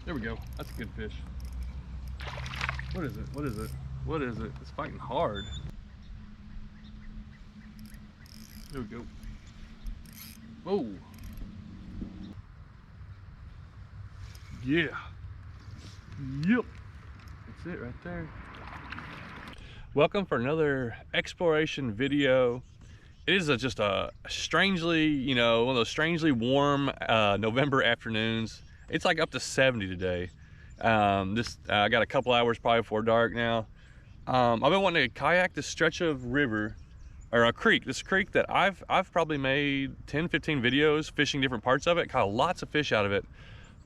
There we go. That's a good fish. What is it? What is it? What is it? It's fighting hard. There we go. Whoa. Yeah. Yep. That's it right there. Welcome for another exploration video. It is just a strangely, one of those strangely warm November afternoons. It's like up to 70 today. I got a couple hours probably before dark now. I've been wanting to kayak this stretch of river, or a creek. This creek that I've probably made 10-15 videos fishing different parts of it. Caught lots of fish out of it.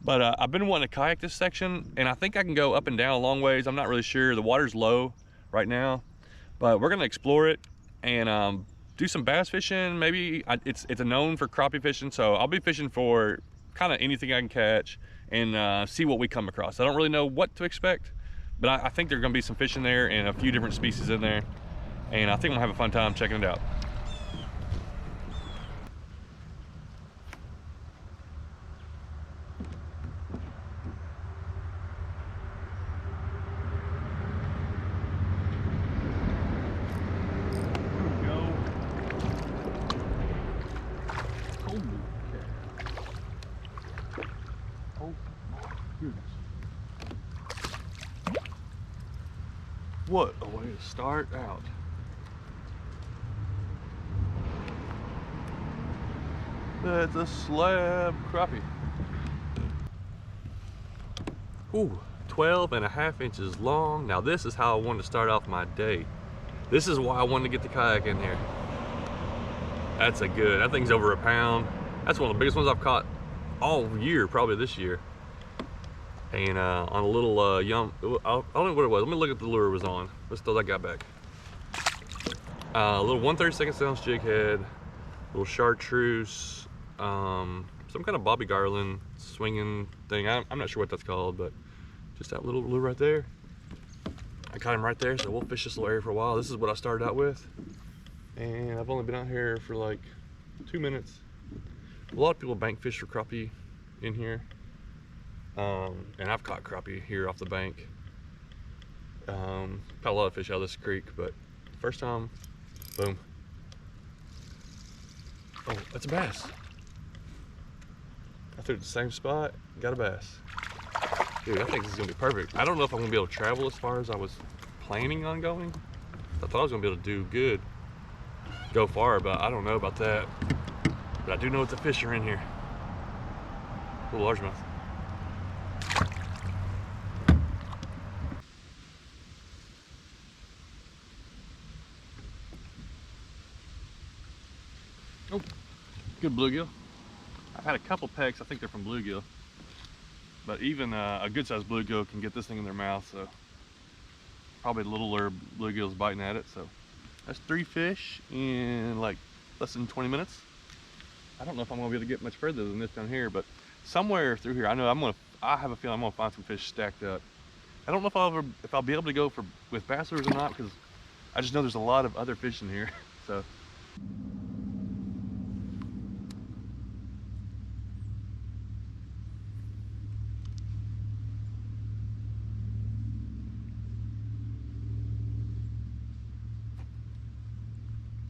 But I've been wanting to kayak this section, and I think I can go up and down a long ways. I'm not really sure. The water's low right now, but we're gonna explore it and do some bass fishing. Maybe it's a known for crappie fishing, so I'll be fishing for kind of anything I can catch and see what we come across. I don't really know what to expect, but I think there's gonna be some fish in there and a few different species in there, and I think we'll have a fun time checking it out. What a way to start out. That's a slab crappie. Ooh, 12.5 inches long. Now this is how I wanted to start off my day. This is why I wanted to get the kayak in here. That's a good, that thing's over a pound. That's one of the biggest ones I've caught all year, probably this year. And on a little I don't know what it was. Let me look at the lure it was on. Let's throw that guy back. A little 1/32 ounce jig head, little chartreuse, some kind of Bobby Garland swinging thing. I'm not sure what that's called, but just that little lure right there. I caught him right there, so we'll fish this little area for a while. This is what I started out with, and I've only been out here for like 2 minutes. A lot of people bank fish for crappie in here. And I've caught crappie here off the bank. Caught a lot of fish out of this creek, but first time, boom. Oh, that's a bass. I threw it at the same spot, got a bass. Dude, I think this is gonna be perfect. I don't know if I'm gonna be able to travel as far as I was planning on going. I thought I was gonna be able to do good, go far, but I don't know about that. But I do know what the fish are in here. Little largemouth. Oh, good bluegill. I've had a couple pecks. I think they're from bluegill. But even a good sized bluegill can get this thing in their mouth, so probably the littler bluegill's biting at it. So that's 3 fish in like less than 20 minutes. I don't know if I'm gonna be able to get much further than this down here, but somewhere through here, I have a feeling I'm gonna find some fish stacked up. I don't know if I'll be able to go with bass lures or not, because I just know there's a lot of other fish in here. So.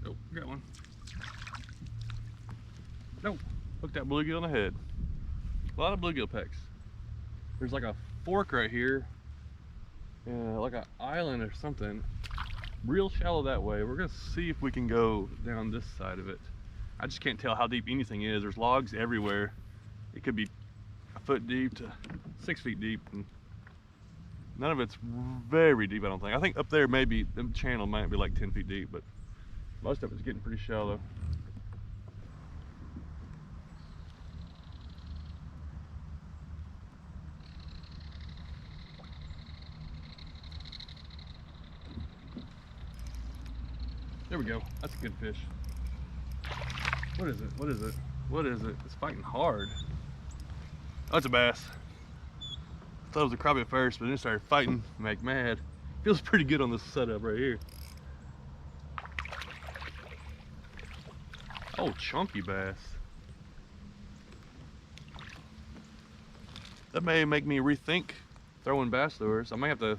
Oh, got one. Nope, hooked that bluegill in the head. A lot of bluegill pecks. There's like a fork right here, like an island or something. Real shallow that way. We're gonna see if we can go down this side of it. I just can't tell how deep anything is. There's logs everywhere. It could be a foot deep to 6 feet deep, and none of it's very deep, I don't think. I think up there maybe the channel might be like 10 feet deep, but most of it's getting pretty shallow. There we go. That's a good fish. What is it? What is it? What is it? It's fighting hard. Oh, it's a bass. I thought it was a crappie at first, but then it started fighting, make mad. Feels pretty good on this setup right here. Oh, chunky bass. That may make me rethink throwing bass lures. I might have to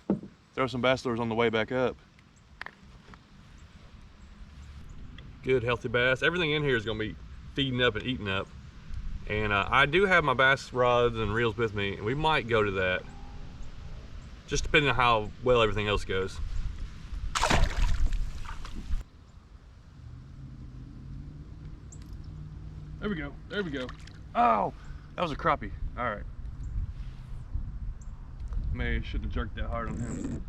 throw some bass lures on the way back up. Good healthy bass. Everything in here is gonna be feeding up and eating up. And I do have my bass rods and reels with me, and we might go to that. Just depending on how well everything else goes. There we go, there we go. Oh, that was a crappie. All right. Maybe I shouldn't have jerked that hard on him.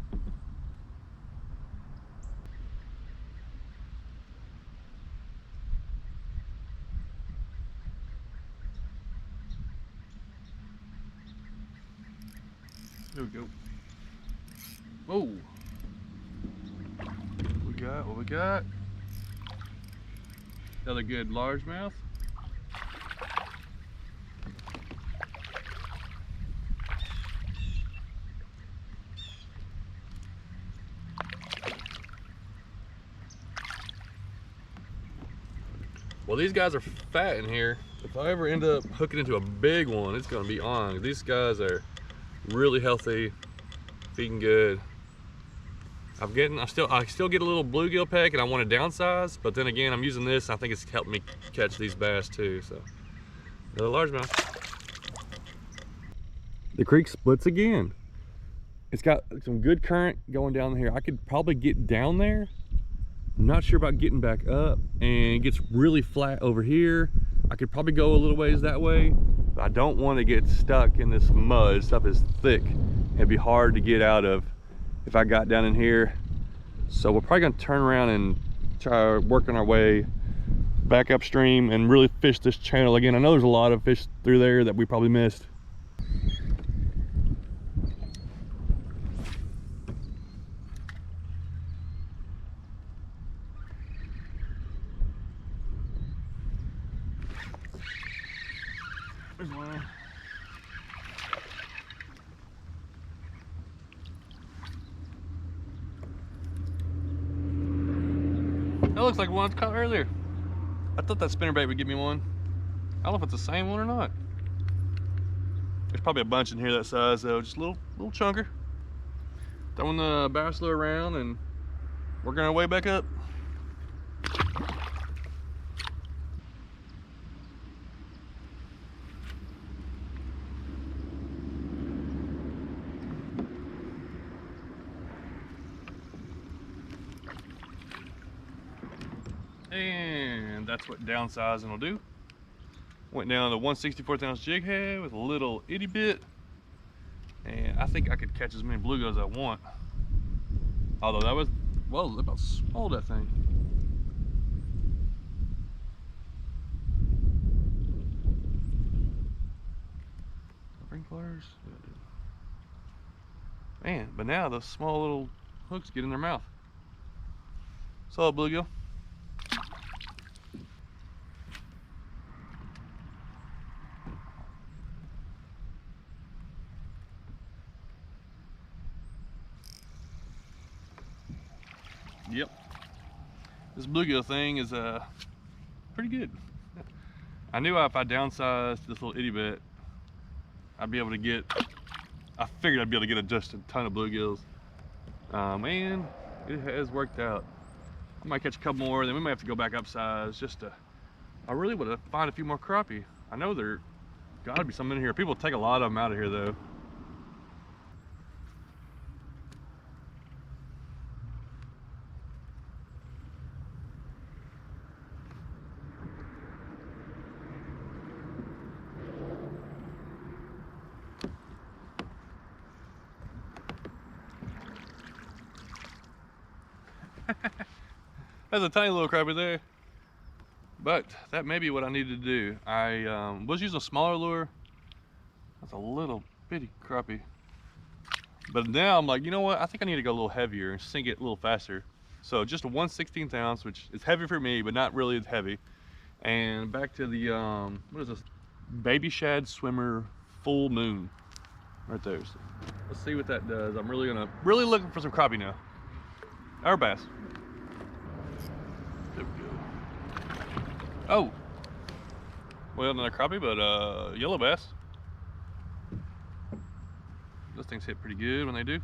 There we go. Whoa. What we got? Another good largemouth. Well, these guys are fat in here. If I ever end up hooking into a big one, it's gonna be on. These guys are really healthy, feeding good. I still get a little bluegill peck, and I want to downsize, but then again, I'm using this. I think it's helped me catch these bass too. So, another largemouth. The creek splits again. It's got some good current going down here. I could probably get down there. I'm not sure about getting back up, and it gets really flat over here. I could probably go a little ways that way, but I don't want to get stuck in this mud. Stuff is thick. It'd be hard to get out of if I got down in here. So we're probably gonna turn around and try working our way back upstream and really fish this channel again. I know there's a lot of fish through there that we probably missed. There's one. That looks like one I caught earlier. I thought that spinnerbait would give me one. I don't know if it's the same one or not. There's probably a bunch in here that size though, just a little chunker. Throwing the bass lure around and working our way back up. And that's what downsizing will do. Went down to 1/64 ounce jig head with a little itty bit. And I think I could catch as many bluegills as I want. Although that was, well, look how small that thing. Sprinklers. Man, but now those small little hooks get in their mouth. Solid bluegill. Yep, this bluegill thing is pretty good. I knew if I downsized this little itty bit, I'd be able to get, I figured I'd be able to get just a ton of bluegills. And it has worked out. I might catch a couple more, then we might have to go back upsize just to, I really want to find a few more crappie. I know there gotta be some in here. People take a lot of them out of here though. That's a tiny little crappie there, but that may be what I need to do. I was using a smaller lure. That's a little bitty crappie, but now I'm like, you know what, I think I need to go a little heavier and sink it a little faster. So just a 1/16 ounce, which is heavy for me but not really as heavy. And back to the what is this, Baby Shad Swimmer Full Moon right there. So let's see what that does. I'm really looking for some crappie now, or bass. There we go. Oh, well, not a crappie, but yellow bass. Those things hit pretty good when they do.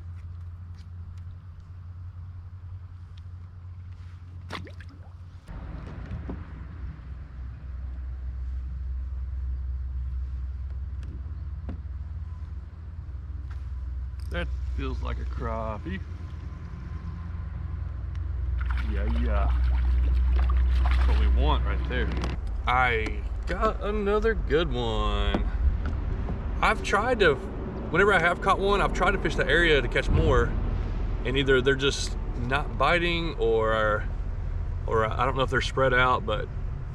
That feels like a crappie. Yeah. That's what we want right there. I got another good one. I've tried to, whenever I have caught one, I've tried to fish the area to catch more, and either they're just not biting or I don't know if they're spread out, but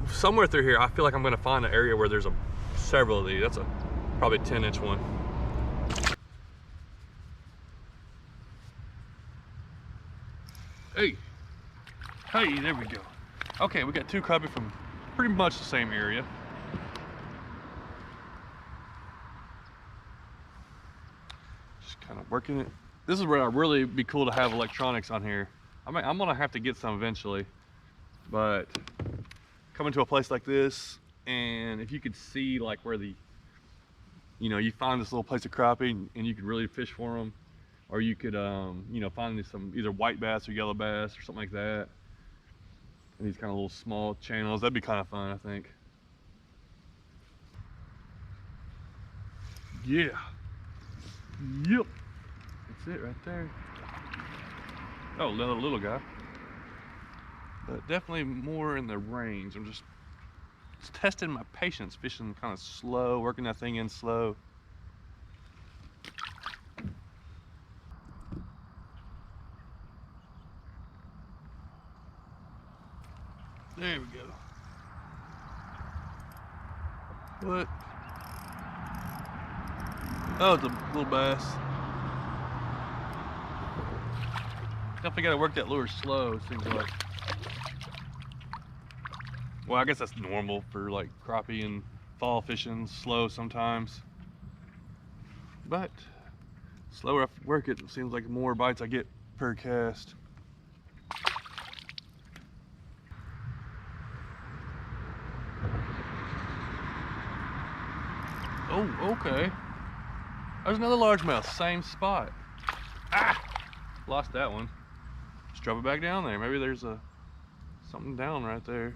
somewhere through here I feel like I'm gonna find an area where there's several of these. That's probably a 10-inch one. Hey, there we go. Okay, we got two crappie from pretty much the same area. Just kind of working it. This is where I really be cool to have electronics on here. I mean, I'm gonna have to get some eventually, but coming to a place like this, and if you could see like where you find this little place of crappie and you could really fish for them, or you could find some either white bass or yellow bass or something like that, and these kind of little small channels, that'd be kind of fun, I think. Yeah. Yep. That's it right there. Oh, another little guy. But definitely more in the range. I'm just testing my patience, fishing kind of slow, working that thing in slow. There we go. What? Oh, it's a little bass. Definitely got to work that lure slow, it seems like. Well, I guess that's normal for like crappie and fall fishing, slow sometimes. But slower I work it, it seems like the more bites I get per cast. Oh, okay. There's another largemouth, same spot. Ah! Lost that one. Just drop it back down there. Maybe there's something down right there.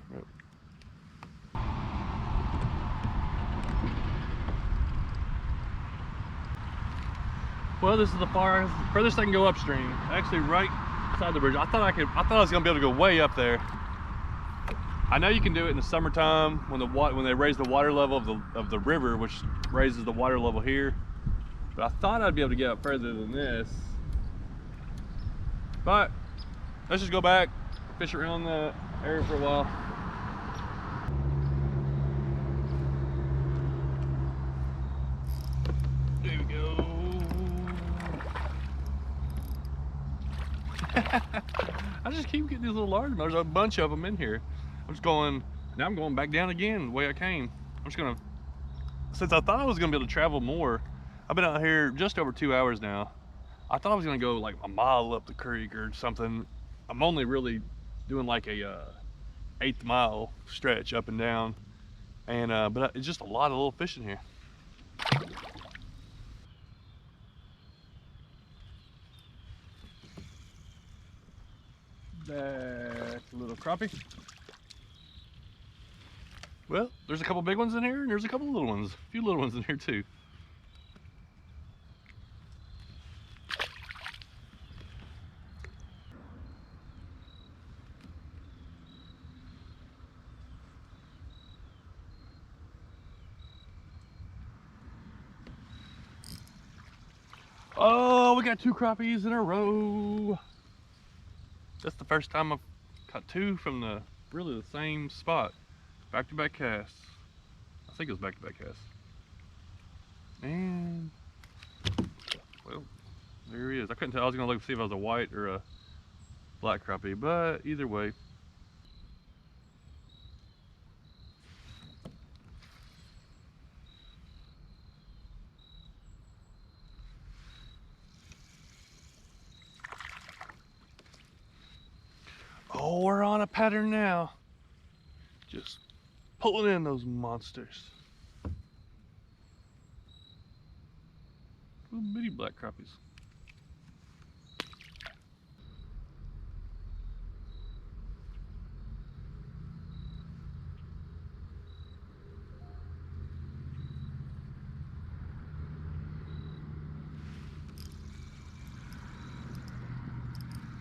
Well, this is the furthest I can go upstream. Actually, right beside the bridge. I thought I was gonna be able to go way up there. I know you can do it in the summertime when they raise the water level of the river, which raises the water level here. But I thought I'd be able to get up further than this. But let's just go back, fish around the area for a while. There we go. I just keep getting these little largemouth. There's a bunch of them in here. Now I'm going back down again the way I came. Since I thought I was gonna be able to travel more, I've been out here just over 2 hours now. I thought I was gonna go like a mile up the creek or something. I'm only really doing like a 1/8 mile stretch up and down, and but it's just a lot of little fish in here. That's a little crappie. Well, there's a couple big ones in here, and there's a couple little ones. A few little ones in here too. Oh, we got 2 crappies in a row. That's the first time I've caught 2 from really the same spot. Back-to-back casts. I think it was back-to-back casts. And, well, there he is. I couldn't tell. I was gonna look to see if I was a white or a black crappie, but either way. Oh, we're on a pattern now. Just pulling in those monsters. Little bitty black crappies.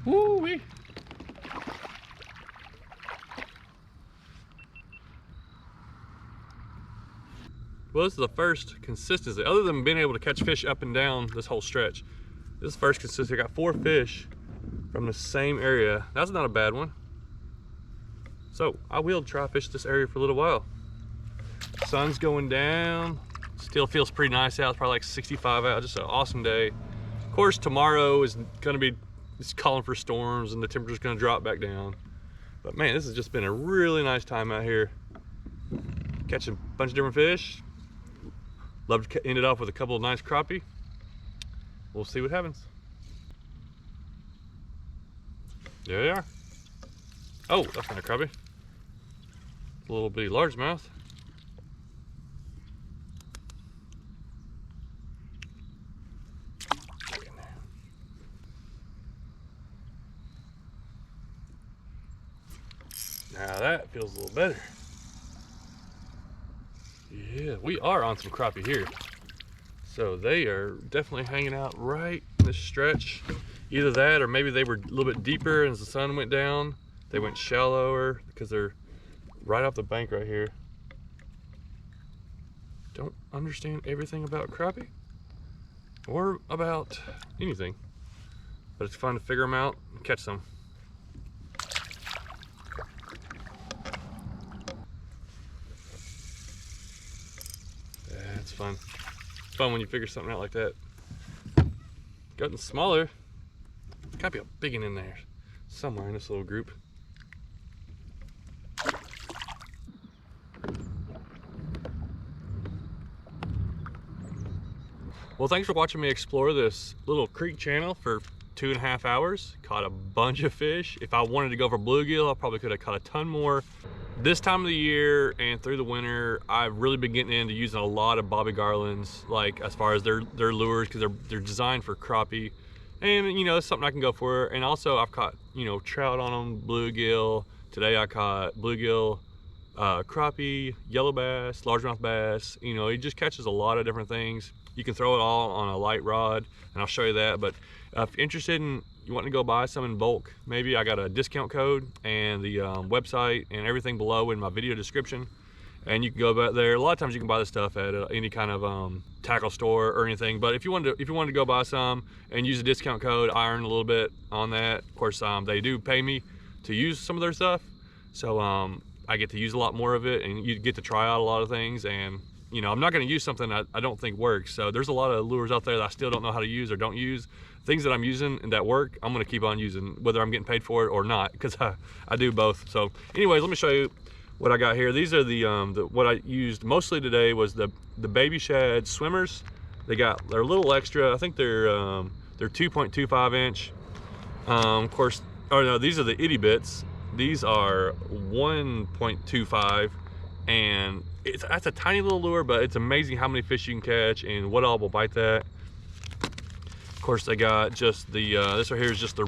Woo-wee. Well, this is the first consistency, other than being able to catch fish up and down this whole stretch. This is the first consistency. I got 4 fish from the same area. That's not a bad one. So I will try fish this area for a little while. Sun's going down. Still feels pretty nice out. It's probably like 65 out. Just an awesome day. Of course, tomorrow is gonna be, it's calling for storms and the temperature's gonna drop back down. But man, this has just been a really nice time out here. Catching a bunch of different fish. Love to end it off with a couple of nice crappie. We'll see what happens. There they are. Oh, that's not a crappie. A little bitty largemouth. Now that feels a little better. Yeah, we are on some crappie here. So they are definitely hanging out right in this stretch. Either that or maybe they were a little bit deeper as the sun went down. They went shallower because they're right off the bank right here. Don't understand everything about crappie or about anything, but it's fun to figure them out and catch some. That's fun. It's fun when you figure something out like that. Gotten smaller. Gotta be a big one in there somewhere in this little group. Well, thanks for watching me explore this little creek channel for 2.5 hours. Caught a bunch of fish. If I wanted to go for bluegill, I probably could have caught a ton more. This time of the year and through the winter, I've really been getting into using a lot of bobby garlands, like as far as their lures, because they're designed for crappie. And you know, it's something I can go for. And also I've caught, you know, trout on them, bluegill. Today I caught bluegill, crappie, yellow bass, largemouth bass. You know, it just catches a lot of different things. You can throw it all on a light rod, and I'll show you that. But if you're interested in, you want to go buy some in bulk, maybe I got a discount code and the website and everything below in my video description. And you can go back there. A lot of times you can buy this stuff at any kind of tackle store or anything. But if you wanted to go buy some and use a discount code, I earn a little bit on that. Of course, they do pay me to use some of their stuff, so I get to use a lot more of it, and you get to try out a lot of things. And you know, I'm not going to use something I don't think works. So there's a lot of lures out there that I still don't know how to use or don't use. Things that I'm using and that work, I'm going to keep on using, whether I'm getting paid for it or not, because I do both. So anyways, let me show you what I got here. These are the what I used mostly today was the baby shad swimmers. They're a little extra. I think they're 2.25 inch. Of course, oh no, these are the itty bits. These are 1.25, and that's a tiny little lure, but it's amazing how many fish you can catch and what all will bite that. Of course, they got just the this right here is just the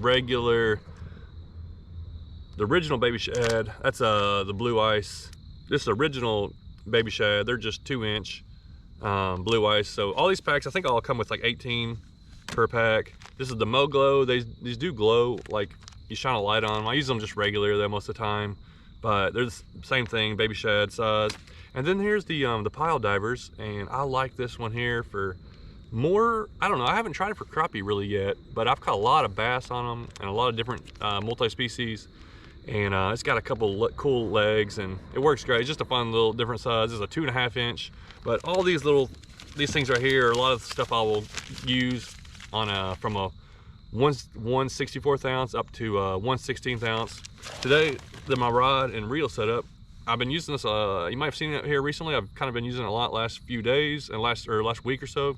original baby shad. That's the blue ice. This is original baby shad. They're just 2 inch blue ice. So all these packs, I think all come with like 18 per pack. This is the Mo Glow. These do glow, like you shine a light on them. I use them just regular though most of the time, but they're the same thing, baby shad size. And then here's the pile divers, and I like this one here for more, I don't know, I haven't tried it for crappie really yet, but I've caught a lot of bass on them and a lot of different multi-species. And it's got a couple cool legs, and it works great. It's just a fun little different size. It's a 2.5 inch, but all these things right here are a lot of the stuff I will use on from a 1/64 ounce up to 1/16 ounce. Today, my rod and reel setup, I've been using this, you might have seen it here recently. I've kind of been using it a lot last few days and last week or so.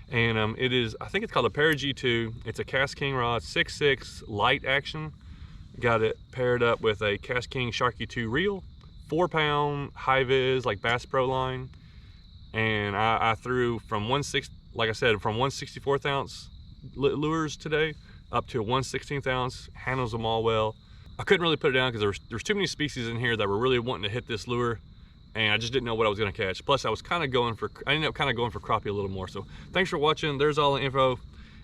And it is, I think it's called a Para G2. It's a Cast King rod, 6.6 light action. Got it paired up with a Cast King Sharky 2 reel, 4-pound high vis like Bass Pro line. And I threw from 1/16 like I said, from 1/64 ounce lures today up to a 1/16 ounce, handles them all well. I couldn't really put it down because there's too many species in here that were really wanting to hit this lure, and I just didn't know what I was gonna catch. Plus I was kind of going for, I ended up kind of going for crappie a little more. So thanks for watching. There's all the info,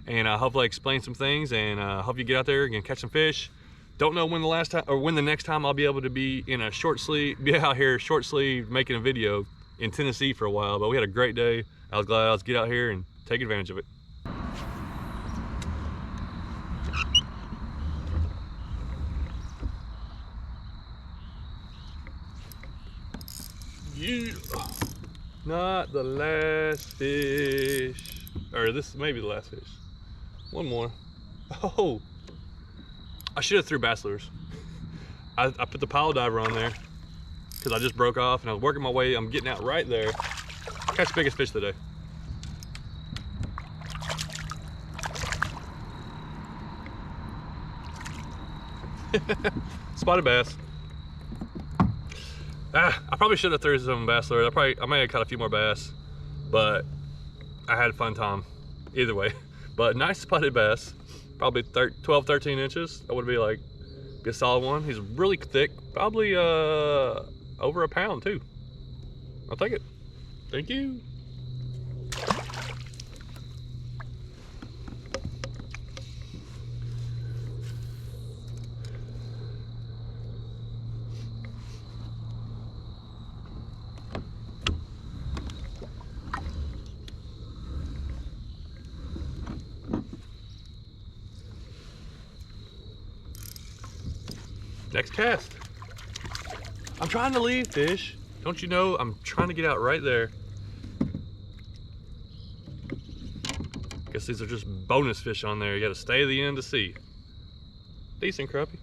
and hopefully I explained some things, and hope you get out there and catch some fish. Don't know when the last time or when the next time I'll be able to be in a short sleeve, be out here short sleeve making a video in Tennessee for a while, but we had a great day. I was glad I was get out here and take advantage of it. Yeah. Not the last fish, or this may be the last fish. One more. Oh, I should have threw bass lures. I put the pile diver on there because I just broke off and I was working my way. I'm getting out right there. Catch the biggest fish today. Spotted bass. I probably should have threw some bass lures. I may have caught a few more bass, but I had a fun time either way. But nice spotted bass, probably 12, 13 inches. That would be like a solid one. He's really thick, probably over a pound too. I'll take it. Thank you. Next cast. I'm trying to leave fish. Don't you know I'm trying to get out right there. Guess these are just bonus fish on there. You gotta stay to the end to see. Decent crappie.